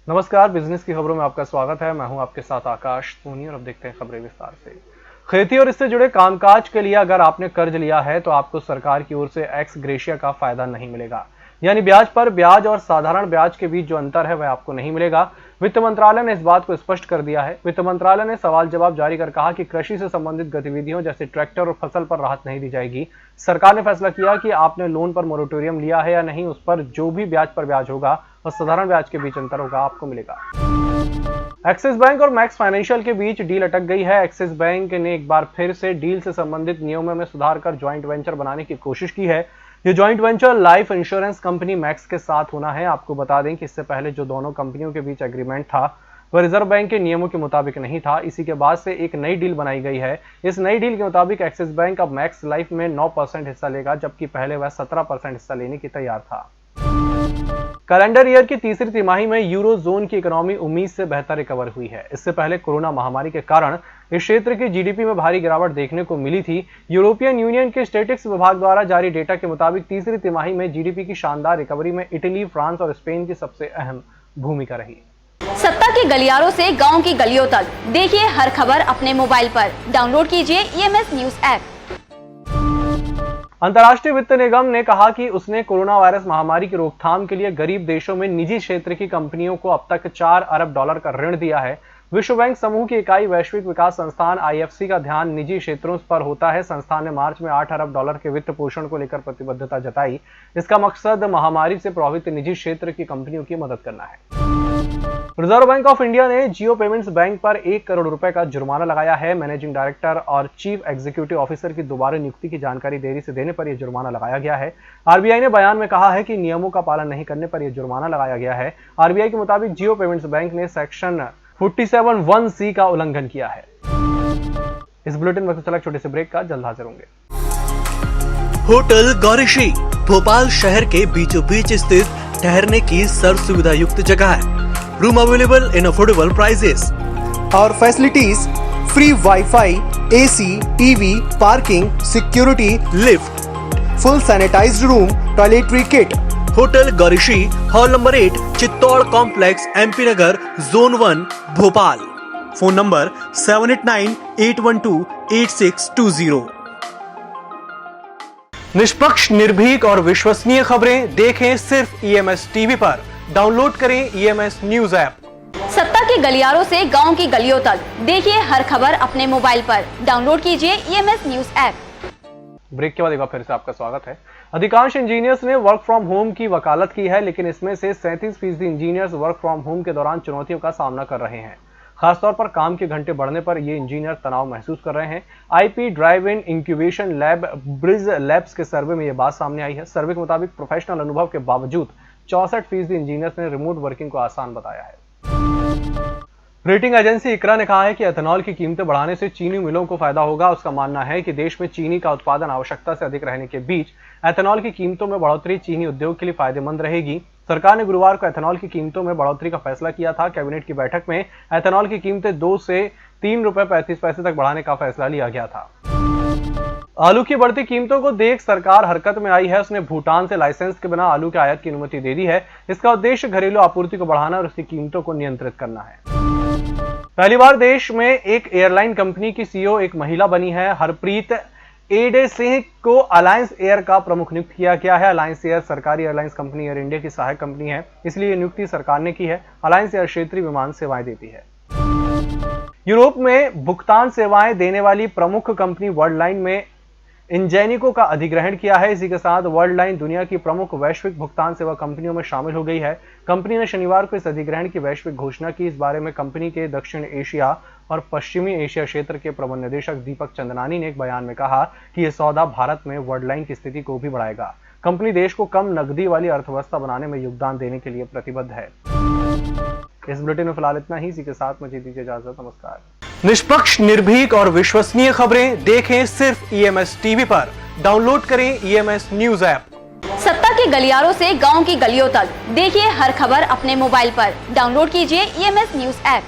नमस्कार, बिजनेस की खबरों में आपका स्वागत है। मैं हूं आपके साथ आकाश सोनी और अब देखते हैं खबरें विस्तार से। खेती और इससे जुड़े कामकाज के लिए अगर आपने कर्ज लिया है तो आपको सरकार की ओर से एक्स ग्रेशिया का फायदा नहीं मिलेगा, यानी ब्याज पर ब्याज और साधारण ब्याज के बीच जो अंतर है वह आपको नहीं मिलेगा। वित्त मंत्रालय ने इस बात को स्पष्ट कर दिया है। वित्त मंत्रालय ने सवाल जवाब जारी कर कहा कि कृषि से संबंधित गतिविधियों जैसे ट्रैक्टर और फसल पर राहत नहीं दी जाएगी। सरकार ने फैसला किया कि आपने लोन पर मोरेटोरियम लिया है या नहीं, उस पर जो भी ब्याज पर ब्याज होगा और साधारण ब्याज के बीच अंतर होगा आपको मिलेगा। एक्सिस बैंक और मैक्स फाइनेंशियल के बीच डील अटक गई है। एक्सिस बैंक ने एक बार फिर से डील से संबंधित नियमों में सुधार कर ज्वाइंट वेंचर बनाने की कोशिश की है। ये joint venture life insurance company max के साथ होना है। आपको बता दें कि इससे पहले जो दोनों कंपनियों के बीच एग्रीमेंट था वह रिजर्व बैंक के नियमों के मुताबिक नहीं था। इसी के बाद से एक नई डील बनाई गई है। इस नई डील के मुताबिक एक्सिस बैंक अब मैक्स लाइफ में 9% हिस्सा लेगा, जबकि पहले वह 17% हिस्सा लेने की तैयार था। कैलेंडर ईयर की तीसरी तिमाही में यूरो जोन की इकोनॉमी उम्मीद से बेहतर रिकवर हुई है। इससे पहले कोरोना महामारी के कारण इस क्षेत्र की जीडीपी में भारी गिरावट देखने को मिली थी। यूरोपियन यूनियन के स्टैटिस्टिक्स विभाग द्वारा जारी डेटा के मुताबिक तीसरी तिमाही में जीडीपी की शानदार रिकवरी में इटली, फ्रांस और स्पेन की सबसे अहम भूमिका रही। सत्ता के गलियारों से गांव की गलियों तक, देखिए हर खबर अपने मोबाइल पर। डाउनलोड कीजिए ईएमएस न्यूज ऐप। अंतर्राष्ट्रीय वित्त निगम ने कहा कि उसने कोरोना वायरस महामारी की रोकथाम के लिए गरीब देशों में निजी क्षेत्र की कंपनियों को अब तक $4 अरब का ऋण दिया है। विश्व बैंक समूह की इकाई वैश्विक विकास संस्थान IFC का ध्यान निजी क्षेत्रों पर होता है। संस्थान ने मार्च में $8 अरब के वित्त पोषण को लेकर प्रतिबद्धता जताई। इसका मकसद महामारी से प्रभावित निजी क्षेत्र की कंपनियों की मदद करना है। रिजर्व बैंक ऑफ इंडिया ने जियो पेमेंट्स बैंक पर $1 करोड़ का जुर्माना लगाया है। मैनेजिंग डायरेक्टर और चीफ एग्जीक्यूटिव ऑफिसर की दोबारा नियुक्ति की जानकारी देरी से देने पर यह जुर्माना लगाया गया है। आरबीआई ने बयान में कहा है कि नियमों का पालन नहीं करने पर यह जुर्माना लगाया गया है। आरबीआई के मुताबिक जियो पेमेंट्स बैंक ने सेक्शन 47(1)(c) का उल्लंघन किया है। इस बुलेटिन में चला छोटे से ब्रेक का, जल्द हाजिर होंगे। होटल गौरीशी भोपाल शहर के बीचों बीच स्थित ठहरने की सर्व सुविधा युक्त जगह है। Room available in affordable prices और facilities free wifi, AC, TV, parking, security, lift, full sanitized room, toiletry kit. Hotel Gaurishi, hall number 8, Chittor complex, MP Nagar, zone 1, Bhopal. Phone number 7898128620। निष्पक्ष, निर्भीक और विश्वसनीय खबरें देखें सिर्फ EMS टीवी पर। डाउनलोड करें EMS न्यूज ऐप। सत्ता के गलियारों से गांव की गलियों तक, देखिए हर खबर अपने मोबाइल पर। डाउनलोड कीजिए ईएमएस न्यूज ऐप। ब्रेक के बाद एक बार फिर से आपका स्वागत है। अधिकांश इंजीनियर्स ने वर्क फ्रॉम होम की वकालत की है, लेकिन इसमें से 37% इंजीनियर्स वर्क फ्रॉम होम के दौरान चुनौतियों का सामना कर रहे हैं। खासतौर पर काम के घंटे बढ़ने पर ये इंजीनियर तनाव महसूस कर रहे हैं। IP ड्राइव इन इंक्यूबेशन लैब ब्रिज लैब्स के सर्वे में यह बात सामने आई है। सर्वे के मुताबिक प्रोफेशनल अनुभव के बावजूद 64% इंजीनियर्स ने रिमोट वर्किंग को आसान बताया है। रेटिंग एजेंसी इकरा ने कहा है कि एथेनॉल की कीमतें बढ़ाने से चीनी मिलों को फायदा होगा। उसका मानना है कि देश में चीनी का उत्पादन आवश्यकता से अधिक रहने के बीच एथेनॉल की कीमतों में बढ़ोतरी चीनी उद्योग के लिए फायदेमंद रहेगी। सरकार ने गुरुवार को एथेनॉल की कीमतों में बढ़ोतरी का फैसला किया था। कैबिनेट की बैठक में एथेनॉल की कीमतें 2 से ₹3.35 तक बढ़ाने का फैसला लिया गया था। आलू की बढ़ती कीमतों को देख सरकार हरकत में आई है। उसने भूटान से लाइसेंस के बिना आलू के आयात की अनुमति दे दी है। इसका उद्देश्य घरेलू आपूर्ति को बढ़ाना और उसकी कीमतों को नियंत्रित करना है। पहली बार देश में एक एयरलाइन कंपनी की CEO एक महिला बनी है। हरप्रीत एडे सिंह को अलायंस एयर का प्रमुख नियुक्त किया गया है। अलायंस एयर सरकारी एयरलाइंस कंपनी एयर इंडिया की सहायक कंपनी है, इसलिए यह नियुक्ति सरकार ने की है। अलायंस एयर क्षेत्रीय विमान सेवाएं देती है। यूरोप में भुगतान सेवाएं देने वाली प्रमुख कंपनी वर्ल्डलाइन में इंजेनिको का अधिग्रहण किया है। इसी के साथ वर्ल्डलाइन दुनिया की प्रमुख वैश्विक भुगतान सेवा कंपनियों में शामिल हो गई है। कंपनी ने शनिवार को इस अधिग्रहण की वैश्विक घोषणा की। इस बारे में कंपनी के दक्षिण एशिया और पश्चिमी एशिया क्षेत्र के प्रबंध निदेशक दीपक चंदनानी ने एक बयान में कहा कि यह सौदा भारत में वर्ल्डलाइन की स्थिति को भी बढ़ाएगा। कंपनी देश को कम नकदी वाली अर्थव्यवस्था बनाने में योगदान देने के लिए प्रतिबद्ध है। इस बुलेटिन में फिलहाल इतना ही। इसी के साथ मुझे दीजिए इजाजत। नमस्कार। निष्पक्ष, निर्भीक और विश्वसनीय खबरें देखें सिर्फ EMS टीवी पर। डाउनलोड करें EMS न्यूज ऐप। सत्ता के गलियारों से गांव की गलियों तक, देखिए हर खबर अपने मोबाइल पर। डाउनलोड कीजिए ईएमएस न्यूज ऐप।